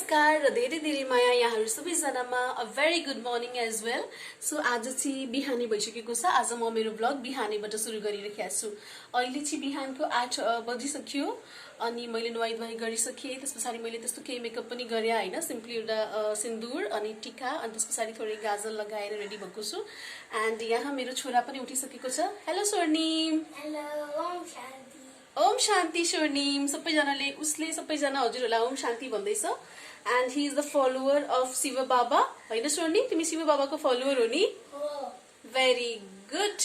नमस्कार र धेरै धेरै माया यहाँहरु सबैजनामा a very good morning as well. So आज चाहिँ बिहानै भइसकेको छ। आज म मेरो ब्लग बिहानैबाट सुरु गरिरहेको छु। अहिले चाहिँ बिहानको 8 बजिसक्यो अनि मैले नुहाई धुवाई गरिसके। त्यसपछि मैले त्यस्तो केही मेकअप पनि गरे हैन, सिम्पली एउटा सिन्दूर अनि टीका अनि त्यसपछि थोरै गाजल लगाएर रेडी भएको छु। एन्ड यहाँ मेरो छोरा पनि उठिसकेको छ। हेलो स्वर्णिम। हेलो, ओम शान्ति। ओम शान्ति स्वर्णिम। सबैजनाले उसले सबैजना हजुरहरूलाई ओम शान्ति भन्दैछ। And he is the follower of Shiv Baba हैन स्वर्णिम? तिमी शिव बाबाको फलोवर हो नि? हो। Very good.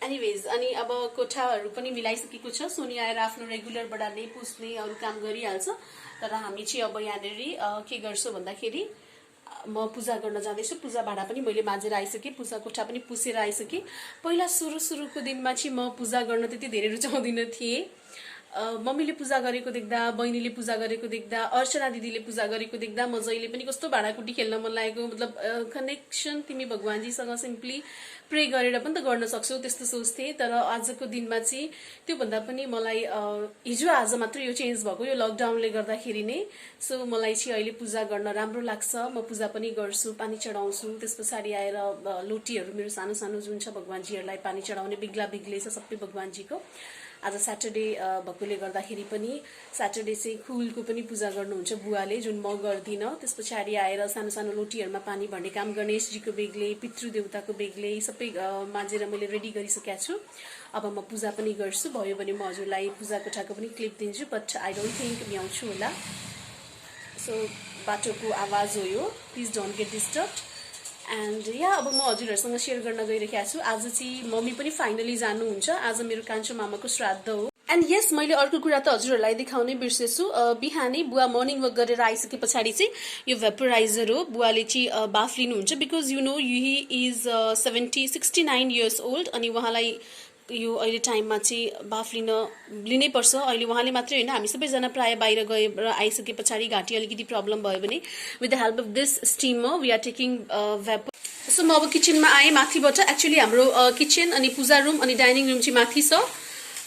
एनीवेज अनि अब कोठाहरू पनि मिलाइसकेको छ। सोनी आएर आफ्नो रेगुलर बडाल्ने पुस्ने अरु काम गरिहाल्छ। तर हामी चाहिँ अब यहाँनेरि के गर्छौं भन्दाखेरि म पूजा गर्न जाँदैछु। पूजा भाडा पनि मैले माझेर आइसके, पूजा कोठा पनि पुसेर आइसके। पहिला सुरुको दिनमा चाहिँ म पूजा गर्न त्यति धेरै रुचाउँदिन थिए। मम्मीले पूजा गरेको देख्दा, बहिनीले पूजा गरेको देख्दा, अर्चना दिदीले पूजा गरेको देख्दा म जहिले पनि कस्तो भाडाकुटी खेल्न मन लागेको, मतलब कनेक्सन तिमी भगवानजीसँग सिम्पली प्रे गरेर पनि त गर्न सक्छौ त्यस्तो सोच्थे। तर आजको दिनमा चाहिँ त्यो भन्दा पनि मलाई हिजो आज मात्र यो चेन्ज भएको, यो लकडाउनले गर्दाखेरि नै। सो मलाई चाहिँ अहिले पूजा गर्न राम्रो लाग्छ। म पूजा पनि गर्छु, पानी चढाउँछु। त्यसपछि आएर लोटीहरू मेरो सानो सानो जुन छ भगवानजीहरूलाई पानी चढाउने बिग्ला बिग्ले छ सबै भगवानजीको। आज सैटरडे भएकोले गर्दाखेरि पनि सैटरडे चाहिँ फुलको पनि पूजा गर्नुहुन्छ बुवाले, जुन म गर्दिन। त्यसपछि आएर सानो सानो लोटीहरुमा पानी भर्ने काम गणेशजीको बेग्लै, पितृ देवताको बेग्लै सबै माझेर मैले रेडी गरिसकेको छु। अब म पूजा पनि गर्छु। भयो भने म हजुरलाई पूजा कोठाको पनि क्लिप दिन्छु, बट आई डोन्ट थिंक म्याउँछु होला। सो बाटोको आवाज हो यो, please don't get disturbed. And अब म हजुरहरुसँग शेयर गर्न गइरहेको छु। आज चाहिँ मम्मी पनि फाइनली जानुहुन्छ। आज मेरो कान्छो मामाको श्राद्ध हो। एन्ड यस, मैले अर्को कुरा त हजुरहरुलाई देखाउनै बिर्सेछु। बिहानै बुवा मर्निङ वक गरेर आइसके पछाडि चाहिँ यो भेपोराइजर हो। बुवाले चाहिँ बाफ लिनुहुन्छ because you know he is 69 years old अनि उहाँलाई यो अहिले टाइममा चाहिँ बाफ लिनै पर्छ। अहिले उहाँले मात्रै हैन, हामी सबैजना प्राय बाहिर गएर आइसके पछाडि घाँटी अलिकति प्रब्लम भयो भने with the help of this steamer we are taking vapour. So म अब किचनमा आएँ माथिबाट। एक्चुअली हाम्रो किचन अनि पूजा रुम अनि डाइनिङ रुम चाहिँ माथि छ,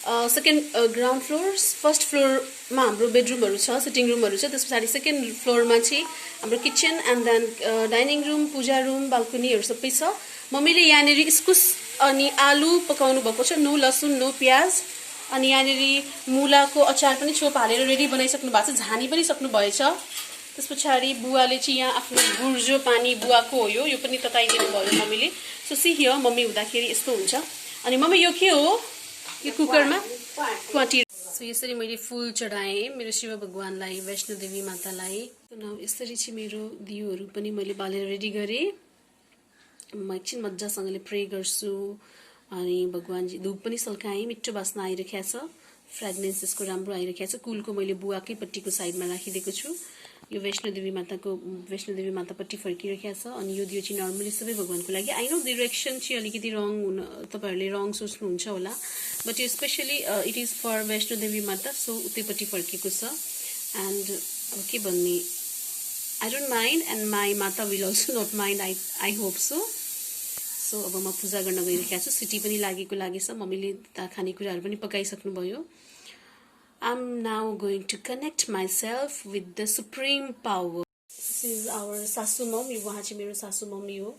सेकेन्ड ग्राउन्ड फ्लोर। फर्स्ट फ्लोरमा हाम्रो बेडरुमहरू छ, सिटिङ रुमहरू छ। त्यसपछि सेकेन्ड फ्लोरमा चाहिँ हाम्रो kitchen and then dining room, puja room, बाल्कनीहरू सबै छ। मम्मीले यहाँनेरि इस्कुस अनि आलु पकाउनु भएको छ, नो लसुन नो प्याज। अनि यहाँनेरि मुलाको अचार पनि छोप हालेर रेडी बनाइसक्नु भएको छ, झानी पनि सक्नु भएछ। त्यसपछि बुवाले चाहिँ यहाँ आफ्नो गुर्जो पानी बुवाको हो यो पनि तताइदिनु भयो मम्मीले। सो सी हियर मम्मी हुँदाखेरि यस्तो हुन्छ। अनि मम्मी यो के हो? यो कुकरमा क्वाटी। सो यसरी मैले फूल चढाएँ मेरो शिव भगवानलाई, वैष्णो देवी मातालाई। यसरी चाहिँ मेरो दियोहरू पनि मैले बालेर रेडी गरेँ। म एकछिन मजासँगले प्रे गर्छु अनि भगवानजी धूप पनि सल्काएँ। मिठो बास्ना आइरहेको छ, फ्रेग्रेन्स यसको राम्रो आइरहेको छ। कुलको मैले बुवाकै पट्टिको साइडमा राखिदिएको छु। यो वैष्णो देवी मातापट्टि फर्किरहेको छ। अनि यो दियो चाहिँ नर्मली सबै भगवानको लागि। आई नो डिरेक्सन चाहिँ अलिकति रङ हुन, तपाईहरुले रङ सोच्नुहुन्छ होला, बट यो specially it is for Vaishno Devi Mata. So उतैपट्टि फर्किएको छ। एन्ड के भन्ने, I don't mind and my Mata will also not mind, I hope so. So अब म पूजा गर्न गइरहेको छु। सिटी पनि लागेछ, मम्मीले खानेकुराहरू पनि पकाइसक्नु भयो। I'm now going to connect myself with the supreme power. This is our सासू मम। यो उहाँ चाहिँ मेरो सासू मम्मी हो।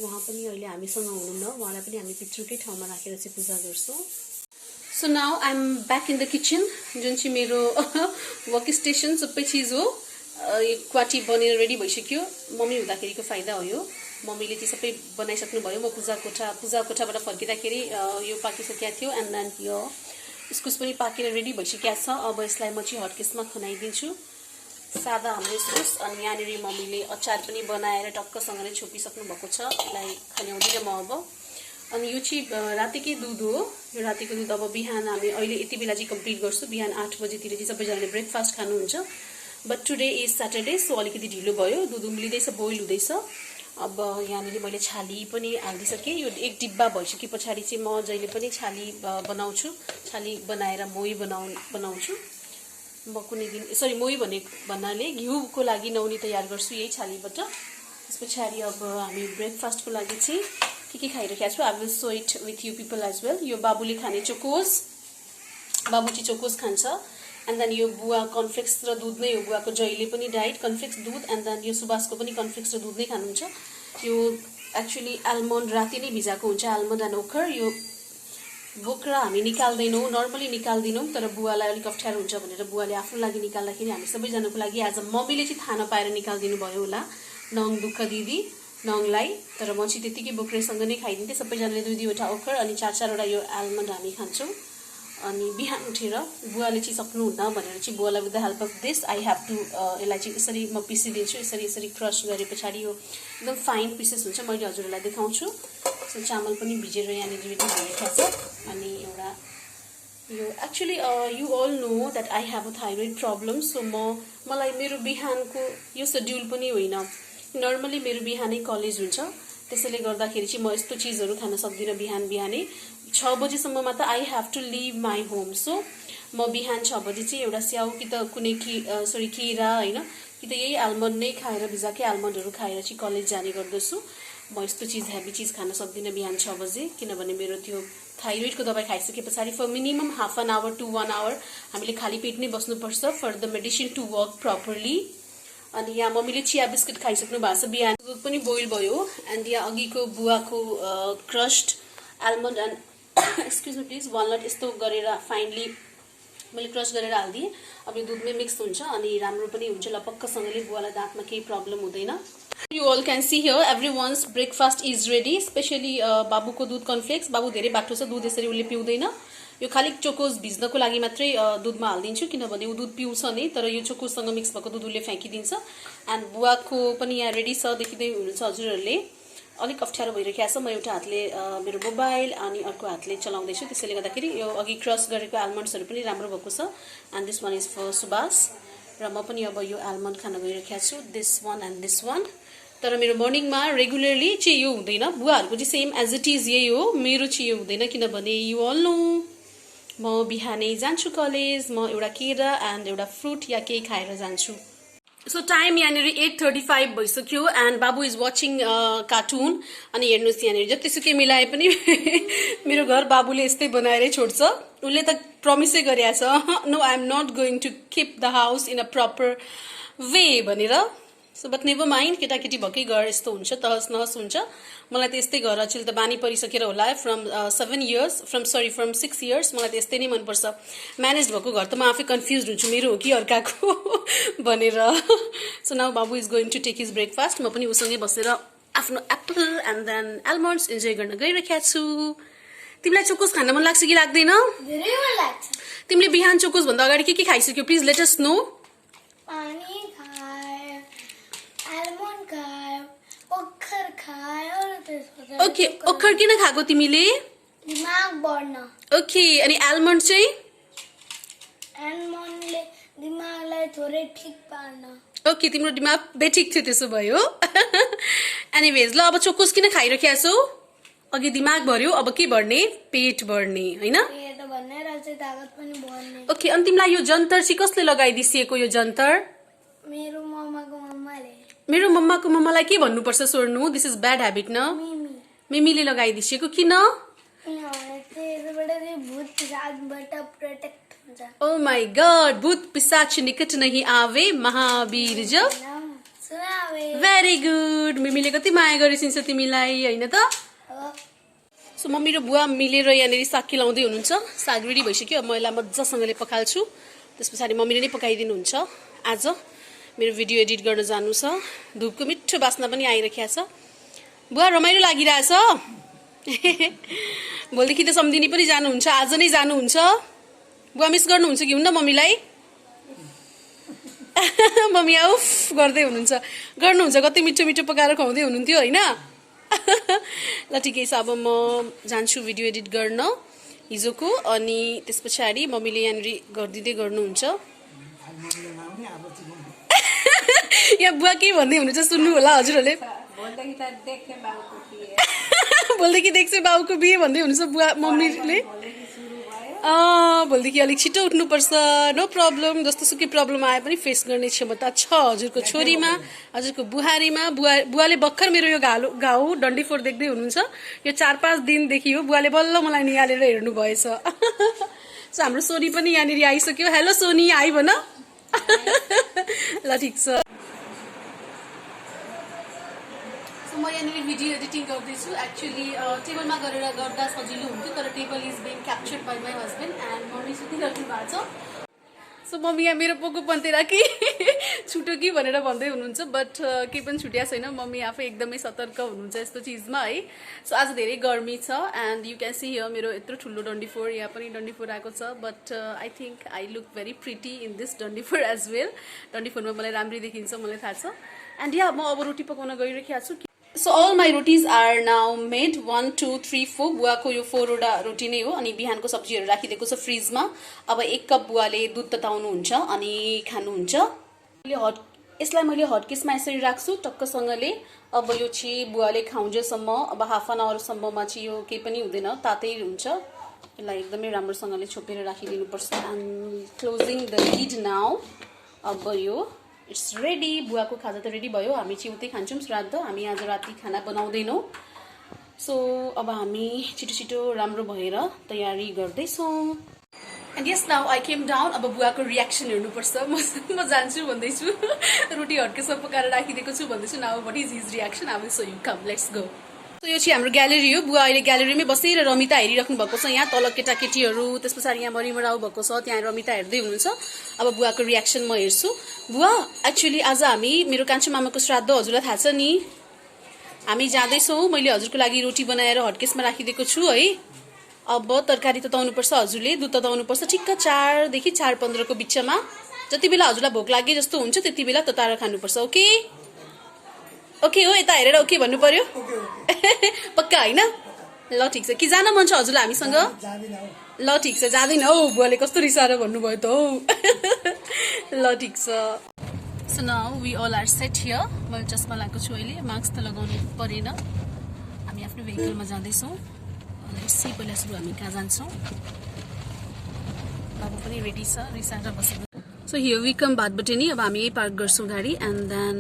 उहाँ पनि अहिले हामीसँग हुनुहुन्न, उहाँलाई पनि हामी पितृकै ठाउँमा राखेर चाहिँ पूजा गर्छौँ। So now I am back in the kitchen, जुन चाहिँ मेरो वर्क स्टेसन सबै चिज हो। यो क्वाटी बनेर रेडी भइसक्यो। मम्मी हुँदाखेरिको फाइदा हो यो। मम्मीले चाहिँ सबै बनाइसक्नु भयो। म पूजा कोठाबाट फर्किँदाखेरि यो पाकिसकेको थियो। एन्ड देन यो इस्कुस पनि पाकेर रेडी भइसकेको छ। अब यसलाई म चाहिँ हटकेसमा खनाइदिन्छु, सादा हाम्रो इस्कुस। अनि यहाँनेरि मम्मीले अचार पनि बनाएर टक्कसँगले छोपिसक्नु भएको छ। यसलाई खन्याउँदिनँ म अब। अनि यो चाहिँ रातिकै दुध हो। यो रातिको दुध अब बिहान हामी अहिले यति बेला चाहिँ कम्प्लिट गर्छु। बिहान 8 बजेतिर चाहिँ सबैजनाले ब्रेकफास्ट खानुहुन्छ। But today is Saturday, so अलिकति ढिलो भयो। दुध उम्लिँदैछ, बोइल हुँदैछ। अब यहाँनेरि मैले छाली पनि हालिदिइसकेँ। यो एक डिब्बा भइसके पछाडि चाहिँ म जहिले पनि छाली बनाउँछु। छाली बनाएर मोही बनाउँछु। म कुनै दिन मोही भन्नाले घिउको लागि नौनी तयार गर्छु यही छालीबाट। त्यसपछि अब हामी ब्रेकफास्टको लागि चाहिँ के खाइरहेका छौँ। I will show it with you people as well. यो बाबुले खाने चोकोस, बाबु चाहिँ चोकोस खान्छ। एन्ड देन यो बुवा कन्फ्लेक्स र दुध नै हो बुवाको जहिले पनि डाइट कन्फ्लेक्स दुध एन्ड देन यो सुभाषको पनि कन्फ्लेक्स र दुध नै खानुहुन्छ यो एक्चुअली आलमन्ड राति नै भिजाएको हुन्छ आलमन्ड एन्ड ओखर यो बोक्रा हामी निकाल्दैनौँ नर्मली निकाल्दैनौँ तर बुवालाई अलिक अप्ठ्यारो हुन्छ भनेर बुवाले आफ्नो लागि निकाल्दाखेरि हामी सबैजनाको लागि आज मम्मीले चाहिँ थाहा नपाएर निकालिदिनु भयो होला नङ दुःख दिदी नङलाई तर म चाहिँ त्यतिकै बोक्रेसँग नै खाइदिन्थेँ सबैजनाले 2-2वटा ओखर अनि 4-4वटा यो आलमन्ड हामी खान्छौँ अनि बिहान उठेर बुवाले चाहिँ सक्नुहुन्न भनेर चाहिँ बुवालाई with the help of this I have to यसलाई चाहिँ यसरी म पिसिदिन्छु यसरी क्रस गरे पछाडि यो एकदम फाइन पिसेस हुन्छ मैले हजुरहरूलाई देखाउँछु सो चामल पनि भिजेर यहाँनिर रेडी भइरहेको छ अनि एउटा यो actually you all know that I have a thyroid problem so मलाई मेरो बिहानको यो सेड्युल पनि होइन नर्मली मेरो बिहानै कलेज हुन्छ त्यसैले गर्दाखेरि चाहिँ म यस्तो चिजहरू खान सक्दिनँ बिहानै 6 बजेसम्ममा त I have to leave my home so म बिहान 6 बजे चाहिँ एउटा स्याउ कि त कुनै केरा होइन कि त यही आलमन्ड नै खाएर भिजाकै आलमन्डहरू खाएर चाहिँ कलेज जाने गर्दछु म यस्तो चिज हेभी चिज खान सक्दिनँ बिहान 6 बजे किनभने मेरो त्यो थाइरोइडको दबाई खाइसके पछाडि for minimum half an hour to 1 hour हामीले खाली पेट नै बस्नुपर्छ for the medicine to work properly अनि यहाँ मम्मीले चिया बिस्कुट खाइसक्नु भएको छ बिहान दुध पनि बोइल भयो एन्ड यहाँ अघिको बुवाको crushed almond and excuse me please walnut यस्तो गरेर फाइनली मैले क्रस गरेर हालिदिएँ अब यो दुधमै मिक्स हुन्छ अनि राम्रो पनि हुन्छ लपक्कसँगले बुवालाई दाँतमा केही प्रब्लम हुँदैन you all can see here everyone's breakfast is ready especially बाबुको दुध कन्फ्लेक्स बाबु धेरै बाटो छ दुध यसरी उसले पिउँदैन यो खालि चोकोज भिज्नको लागि मात्रै दुधमा हालिदिन्छु किनभने ऊ दुध पिउँछ नै तर यो चोकोजसँग मिक्स भएको दुध उसले फ्याँकिदिन्छ एन्ड बुवाको पनि यहाँ रेडी छ देखिँदै हुनुहुन्छ हजुरहरूले अलिक अप्ठ्यारो भइरहेको छ म एउटा हातले मेरो मोबाइल अनि अर्को हातले चलाउँदैछु त्यसैले गर्दाखेरि यो अघि क्रस गरेको आलमन्ड्सहरू पनि राम्रो भएको छ and this one is for Subhash र म पनि अब यो आलमन्ड खान गइरहेको छु this one and this one तर मेरो मर्निङमा रेगुलरली चाहिँ यो हुँदैन बुवाहरूको चाहिँ सेम एज इट इज यही हो मेरो चाहिँ यो हुँदैन किनभने यु अल नो म बिहानै जान्छु कलेज म एउटा केरा एन्ड एउटा फ्रुट या केही खाएर जान्छु सो टाइम यहाँनिर 8:35 भइसक्यो एन्ड बाबु इज वाचिङ कार्टुन अनि हेर्नुहोस् यहाँनिर जतिसुकै मिलाए पनि मेरो घर बाबुले यस्तै बनाएरै छोड्छ उसले त प्रमिसै गरेको छ no I am not going to keep the house in a proper way भनेर सो बट नेभर माइन्ड केटाकेटी भएकै घर यस्तो हुन्छ तहस नहस हुन्छ मलाई त यस्तै घर अचेल त बानी परिसकेर होला फ्रम 6 इयर्स मलाई त यस्तै नै मनपर्छ म्यानेज भएको घर त म आफै कन्फ्युज हुन्छु मेरो हो कि अर्काको भनेर सो नाउ बाबु is going to take his breakfast म पनि उसँगै बसेर आफ्नो apple and then almonds enjoy गर्न गइरहेको छु तिमीलाई चोकोस खान मन लाग्छ कि लाग्दैन धेरै मन लाग्छ तिमीले बिहान चोकोस भन्दा अगाडि के खाइसक्यो प्लिज लेट अस नो पानी खाए आलमन्ड खाए ओखर खाए ओके ओखर किन खाएको तिमीले दिमाग बढ्न ओके अनि आलमन्ड चाहिँ आलमन्डले दिमागलाई थोरै ठिक पार्न ओके तिम्रो दिमाग बेठिक थियो त्यसो भयो एनिवेज ल अब चोकोस किन खाइरहेको छौ अघि दिमाग भर्यो अब के भर्ने पेट भर्ने हैन पेट भर्ने र चाहिँ तागत पनि बढ्ने ओके अनि तिमीलाई यो जन्तर चाहिँ कसले लगाइदिसिएको यो जन्तर मेरो मम्माको मम्मालाई के भन्नुपर्छ सोर्नु दिस इज ब्याड ह्याबिट न मिमीले लगाइदिसिएको किन ओ माई गॉड भूत पिशाच निकट नहीं आवे महावीर जब भेरी गुड मिमीले कति माया गरिसिन्छ तिमीलाई हैन त सो मम्मी र बुवा मिलेर यहाँनिर साग खिलाउँदै हुनुहुन्छ साग रेडी भइसक्यो अब म यसलाई मजासँगले पकाल्छु त्यस पछाडि मम्मीले नै पकाइदिनुहुन्छ आज मेरो भिडियो एडिट गर्न जानु छ धुपको मिठो बास्ना पनि आइरहेको छ बुवा रमाइलो लागिरहेछ भोलिदेखि त सम्धिनी पनि जानुहुन्छ आज नै जानुहुन्छ बुवा मिस गर्नुहुन्छ कि हुन्न मम्मीलाई मम्मी आउफ गर्दै गर्नुहुन्छ कति मिठो मिठो पकाएर खुवाउँदै हुनुहुन्थ्यो होइन ल ठिकै छ अब म जान्छु भिडियो एडिट गर्न हिजोको अनि त्यस पछाडि मम्मीले यहाँनिर गरिदिँदै गर्नुहुन्छ यहाँ बुवा के भन्दै हुनुहुन्छ सुन्नु होला हजुरहरूले भोलिदेखि देख्छ बाउको बिहे भन्दै हुनुहुन्छ बुवा मम्मीले भोलिदेखि अलिक छिटो उठ्नुपर्छ नो प्रब्लम जस्तो सुकै प्रब्लम आए पनि फेस गर्ने क्षमता छ हजुरको छोरीमा हजुरको बुहारीमा बुवाले भर्खर मेरो यो घाउ डन्डीफोर देख्दै हुनुहुन्छ यो 4-5 दिनदेखि हो बुवाले बल्ल मलाई निहालेर हेर्नु भएछ सो हाम्रो सोनी पनि यहाँनिर आइसक्यो हेलो सोनी आइ भन ल ठिक छ सो म यहाँनिर भिडियो एडिटिङ गर्दैछु एक्चुअली टेबलमा गरेर गर्दा सजिलो हुन्थ्यो तर table is being captured by my husband and mummy सुतिराख्नु भएको छ सो मम्मी यहाँ मेरो पोको पन्तेरा कि छुटो कि भनेर भन्दै हुनुहुन्छ बट केही पनि छुट्या छैन मम्मी आफै एकदमै सतर्क हुनुहुन्छ यस्तो चिजमा है सो आज धेरै गर्मी छ and you can see here मेरो यत्रो ठुलो डन्डीफोर यहाँ पनि डन्डीफोर आएको छ but I think I look very pretty in this डन्डीफोर एज वेल डन्डीफोरमा मलाई राम्ररी देखिन्छ मलाई थाहा छ एन्ड या म अब रोटी पकाउन गइरहेको छु so all my rotis are now made 1 2 3 4 बुवाको यो 4वटा रोटी नै हो अनि बिहानको सब्जीहरू राखिदिएको छ फ्रिजमा अब 1 कप बुवाले दुध तताउनुहुन्छ अनि खानुहुन्छ यसलाई मैले हटकेसमा यसरी राख्छु टक्कसँगले अब यो चाहिँ बुवाले खाउन्जेसम्म अब हाफ एन आवरसम्ममा चाहिँ यो केही पनि हुँदैन तातै हुन्छ यसलाई एकदमै राम्रोसँगले छोपेर राखिदिनुपर्छ and closing the lid now अब यो इट्स रेडी बुवाको खाजा त रेडी भयो हामी चाहिँ उतै खान्छौँ श्राद्ध हामी आज राति खाना बनाउँदैनौँ सो अब हामी छिटो छिटो राम्रो भएर तयारी गर्दैछौँ and yes now I came down अब बुवाको रियाक्सन हेर्नुपर्छ म जान्छु भन्दैछु रोटी हड्केसम्म पकाएर राखिदिएको छु भन्दैछु now what is his reaction I will show you come let's go so यो चाहिँ हाम्रो ग्यालेरी हो बुवा अहिले ग्यालेरीमै बसेर रमिता हेरिराख्नु भएको छ यहाँ तल केटाकेटीहरू त्यस पछाडि यहाँ मरिमराउ भएको छ त्यहाँ रमिता हेर्दै हुनुहुन्छ अब बुवाको रियाक्सन म हेर्छु बुवा एक्चुअली आज हामी मेरो कान्छो मामाको श्राद्ध हजुरलाई थाहा छ नि हामी जाँदैछौँ मैले हजुरको लागि रोटी बनाएर हटकेसमा राखिदिएको छु है अब तरकारी तताउनुपर्छ हजुरले दुध तताउनुपर्छ ठिक्क 4 देखि 4:15 को बिचमा जति बेला हजुरलाई भोक लागे जस्तो हुन्छ त्यति बेला तताएर खानुपर्छ ओके ओके हो यता हेरेर ओके भन्नु पर्यो पक्का होइन ल ठिक छ कि जान मन छ हजुरलाई हामीसँग ल ठिक छ जाँदैन हौ बुवाले कस्तो रिसाएर भन्नुभयो त हौ ल ठिक छ so now we all are set here मैले चस्मा लगाएको छु अहिले मास्क त लगाउनु परेन हामी आफ्नो भेहिकलमा जाँदैछौँ पहिला सुरु हामी कहाँ जान्छौँ बाबु पनि रेडी छ रिसाएर बसेको सो हियर वी कम भातबटेनी अब हामी यही पार्क गर्छौँ गाडी एन्ड देन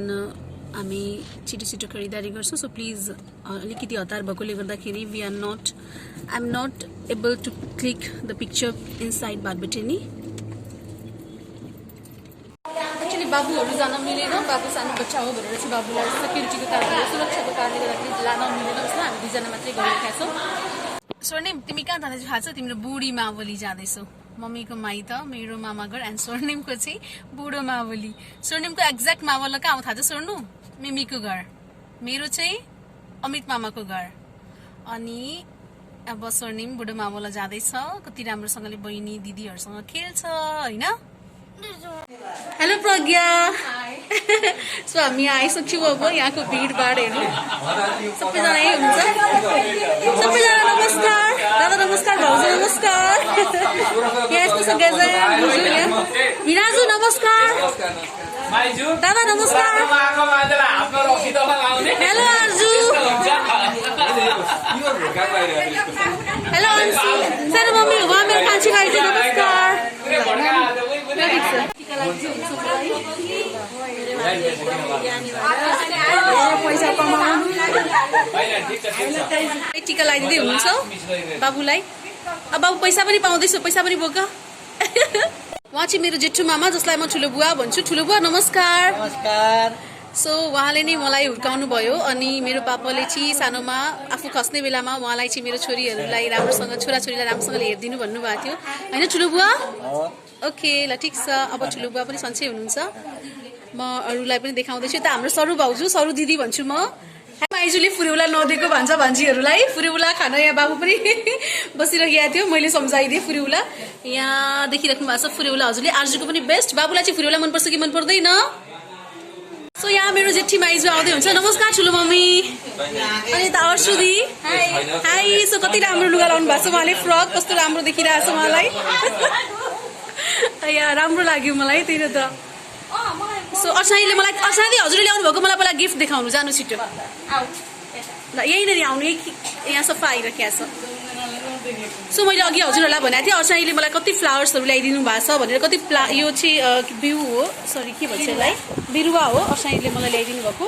हामी छिटो छिटो खरिदारी गर्छौँ सो प्लिज अलिकति हतार भएकोले गर्दाखेरि we are not I am not able to click the picture inside Bhatbhateni actually बाबुहरू जान मिलेन बाबु सानो बच्चा हो भनेर चाहिँ बाबुलाई सेक्युरिटीको कारणले सुरक्षाको कारणले गर्दाखेरि लान मिलेन उसलाई हामी 2 जना मात्रै गइरहेका छौँ स्वर्णिम तिमी कहाँ जाँदैछौ थाहा छ तिम्रो बुढी मावली जाँदैछौ मम्मीको माइत मेरो मामा घर एन्ड स्वर्णिमको चाहिँ बुढो मावली स्वर्णिमको एक्ज्याक्ट मावल कहाँ आउँ थाहा छ स्वर्णु मिमीको घर मेरो चाहिँ अमित मामाको घर अनि अब स्वर्णिम बुढो मावल जाँदैछ कति राम्रोसँगले बहिनी दिदीहरूसँग खेल्छ होइन हेलो प्रज्ञा सो हामी आइसक्छौँ अब यहाँको भिडभाड हेर्नु सबैजना यही हुन्छ सबैजना नमस्कार दादा नमस्कार भाउजू नमस्कार यहाँ यस्तो छ गजन बुझ्नु यहाँ मिराजु नमस्कार दादा नमस्कार हेलो अर्जु हेलो अन्सु सानो मम्मी उहाँ मेरो कान्छी गाई चाहिँ नमस्कार पैसा कमाउनु टिका लगाइदिँदै हुनुहुन्छ बाबुलाई अब बाबु पैसा पनि पाउँदैछु पैसा पनि बोक उहाँ चाहिँ मेरो जेठो मामा जसलाई म ठुलो बुवा भन्छु ठुलो बुवा नमस्कार सो उहाँले नै मलाई हुर्काउनु भयो अनि मेरो पापाले चाहिँ सानोमा आफू खस्ने बेलामा उहाँलाई चाहिँ मेरो छोरीहरूलाई राम्रोसँग छोराछोरीलाई राम्रोसँगले हेरिदिनु भन्नुभएको थियो होइन ठुलो बुवा ओके ल ठिक छ अब ठुलो बुवा पनि सन्चै हुनुहुन्छ म अरूलाई पनि देखाउँदैछु त हाम्रो सरू भाउजू सरू दिदी भन्छु म माइजूले फुरेउला नदिएको भन्छ भान्जीहरूलाई फुरेउला खान यहाँ बाबु पनि बसिरहेको थियो मैले सम्झाइदिएँ फुरेउला यहाँ देखिराख्नु भएको छ फुरेउला हजुरले आर्जुको पनि बेस्ट बाबुलाई चाहिँ फुरेउला मनपर्छ कि मन पर्दैन सो यहाँ मेरो जेठी माइजू आउँदै हुन्छ नमस्कार ठुलो मम्मी अनि त अर्सुदी हाई सो कति राम्रो लुगा लाउनु भएको छ उहाँले फ्रक कस्तो राम्रो देखिरहेको छ उहाँलाई यहाँ राम्रो लाग्यो मलाई त्यही त सो अर्सानीले मलाई अर्सानी हजुरले ल्याउनु भएको मलाई पहिला गिफ्ट देखाउनु जानु छिटो ल यहीँनिर आउनु यहाँ सफा आइरहेको छ सो मैले अघि हजुरहरूलाई भनेको थिएँ अर्सानीले मलाई कति फ्लावर्सहरू ल्याइदिनु भएको छ भनेर कति यो चाहिँ बिउ हो सरी के भन्छ यसलाई बिरुवा हो अर्सानीले मलाई ल्याइदिनु भएको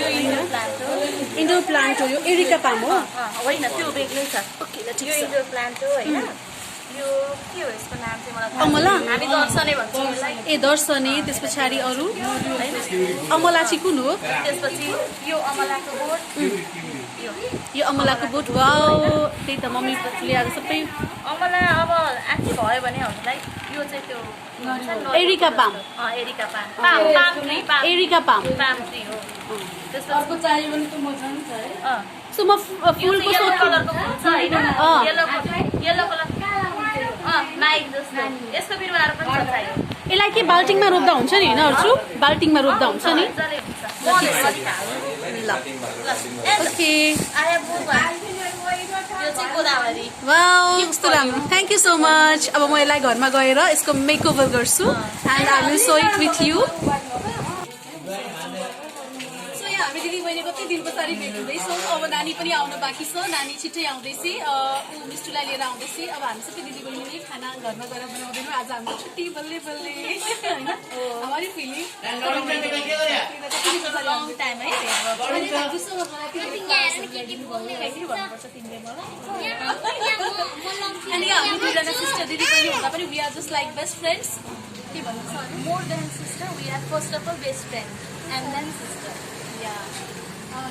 यो इन्डोर प्लान्ट हो इन्डोर प्लान्ट हो यो एरिका पाम हो होइन त्यो बेग्लै छ ओके ल ठिक यो छ इन्डोर प्लान्ट हो होइन यो के हो यसको नाम चाहिँ मलाई थाहा अमला? छैन। हामी दर्शनै भन्छौँ यसलाई ए दर्शने त्यस पछाडि अरू अमला चाहिँ कुन हो त्यसपछि यो अमलाको बोट यो यो अमलाको बोट वाउ त्यही त मम्मी ल्याएर सबै अमला अब आँखी भयो भने हामीलाई यो चाहिँ त्यो areca palm areca palm palm palm tree palm areca palm palm tree हो त्यसपछि चाहियो भने त मजा नि छ है अँ, सो म फुलको येलो सोध्छु कलरको फुल छ होइन अँ। येलो कलर नाइक जस्तो यस्तो बिरुवाहरू पनि छ चाहियो यसलाई के बाल्टिङमा रोप्दा हुन्छ नि होइन अर्छु बाल्टिङमा रोप्दा हुन्छ नि मजाले हुन्छ मलहरू अलिक हाल्नु। ल okay I have more one. यो चाहिँ गोदावरी वाउ कस्तो राम्रो थ्याङ्क यू सो मच अब म यसलाई घरमा गएर यसको मेकओभर गर्छु and I will show it with you so यहाँ हामी दिदी बहिनी कति दिन पछाडि भेट हुँदैछौँ अब नानी पनि आउनु बाँकी छ नानी छिट्टै आउँदैछ ऊ मिस्टुलाई लिएर आउँदैछ अब हामी सबै दिदी बहिनीले खाना घरमा गएर बनाउँदैनौँ आज हाम्रो छुट्टी बल्ले बल्ले होइन हमारी फिलिङ लङ टाइम है भन्नुपर्छ तिमीले मलाई अनि हामी दुईजना सिस्टर दिदी बहिनी हुँदा पनि we are just like best friends के भन्नु छ more than sister we are first of all best friend and then sister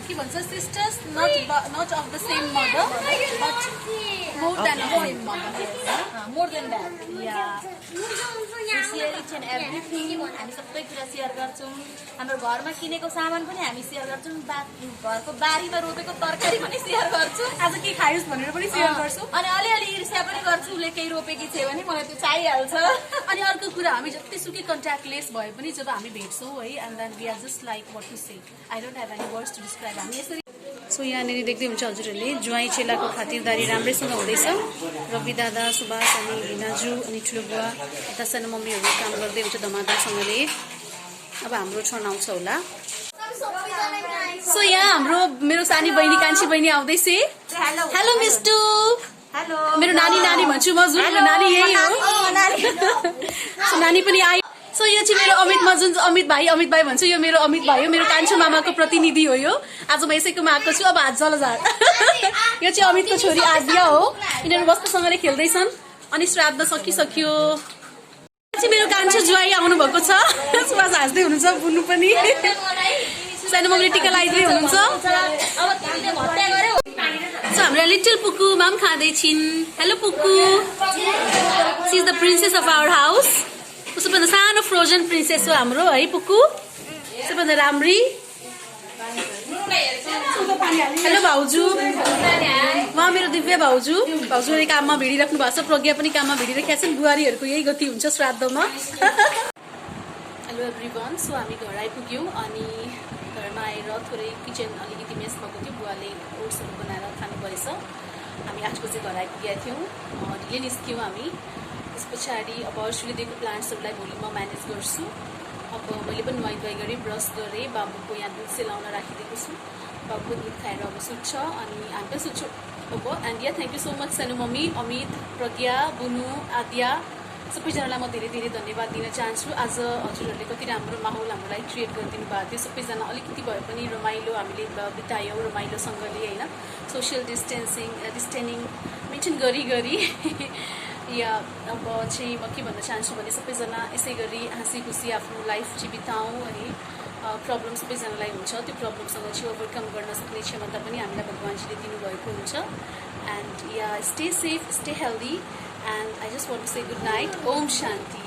के भन्छ sisters not of the same mother but more than of same mother more than that yeah share each and everything हामी सबै कुरा share गर्छौँ हाम्रो घरमा किनेको सामान पनि हामी सेयर गर्छौँ घरको बारीमा रोपेको तरकारी पनि सेयर गर्छौँ आज के खायोस् भनेर पनि सेयर गर्छु अनि अलिअलि ईर्ष्या पनि गर्छु उसले केही रोपेकी छ भने मलाई त्यो चाहिहाल्छ अनि अर्को कुरा हामी जतिसुकै कन्ट्याक्टलेस भए पनि जब हामी भेट्छौँ है and then we are just like what to say I don't have any words to describe हामी यसरी सो यहाँनिर देख्दै हुन्छ हजुरहरूले ज्वाइँ चेलाको खातिरदारी राम्रैसँग हुँदैछ रवि दादा सुभाष अनि भिनाजु अनि ठुलो बुवा यता सानो मम्मीहरू काम गर्दै हुन्छ धमाधमसँगले अब हाम्रो टर्न आउँछ होला सो यहाँ हाम्रो मेरो सानी बहिनी कान्छी बहिनी आउँदैछ हेलो मिस्टु हेलो मेरो नानी नानी भन्छु म जुन मेरो नानी यही हो सो नानी पनि आयो सो यो चाहिँ मेरो अमित म जुन अमित भाइ भन्छु यो मेरो अमित भाइ हो मेरो कान्छो मामाको प्रतिनिधि हो यो आज म यसैकोमा आएको छु अब हात जलजार यो चाहिँ अमितको छोरी आद्या हो यिनीहरू मस्तसँगले खेल्दैछन् अनि श्राद्ध सकिसक्यो चाहिँ मेरो कान्छो ज्वाइँ आउनु भएको छ सुभाष हाँस्दै हुनुहुन्छ बुन्नु पनि सानो मम्मीले टिका लगाइदिँदै हुनुहुन्छ सो हाम्रो लिटल पुक्कु माम खाँदैछिन् hello Pukku she is the princess of our house सबैभन्दा सानो फ्रोजन प्रिन्सेस हो हाम्रो है पुक्कु सबैभन्दा राम्री हेलो भाउजू उहाँ मेरो दिव्य भाउजूले काममा भिडिराख्नु भएको छ प्रज्ञा पनि काममा भिडिराखेका छन् बुहारीहरूको यही गति हुन्छ श्राद्धमा हेलो एभ्रिवान सो हामी घर आइपुग्यौँ अनि घरमा आएर थोरै किचन अलिकति मेस भएको थियो बुवाले ओट्सहरू बनाएर खानु परेछ हामी 8 बजे घर आइपुगेका थियौँ ढिलै निस्क्यौँ हामी त्यस पछाडि अब अर्जुले दिएको प्लान्ट्सहरूलाई भोलि म म्यानेज गर्छु अब मैले पनि नुहाइ गरेँ ब्रस गरेँ बाबुको यहाँ दुध सेलाउन राखिदिएको छु बाबुको दुध खाएर अब सुत्छ अनि हामी पनि सुत्छौँ अब and yeah thank you so much सानो मम्मी अमित प्रज्ञा बुनु आद्या सबैजनालाई म धेरै धेरै धन्यवाद दिन चाहन्छु आज हजुरहरूले कति राम्रो माहौल हाम्रो लागि क्रिएट गरिदिनु भएको थियो सबैजना अलिकति भए पनि रमाइलो हामीले बितायौँ रमाइलोसँगले होइन सोसियल डिस्टेन्सिङ मेन्टेन गरी या अब चाहिँ म के भन्न चाहन्छु भने सबैजना यसै गरी हाँसी खुसी आफ्नो लाइफ चाहिँ बिताउँ अनि प्रब्लम सबैजनालाई हुन्छ त्यो प्रब्लमसँग चाहिँ ओभरकम गर्न सक्ने क्षमता पनि हामीलाई भगवान्जीले दिनुभएको हुन्छ and yeah stay safe stay healthy and I just want to say good night Om Shanti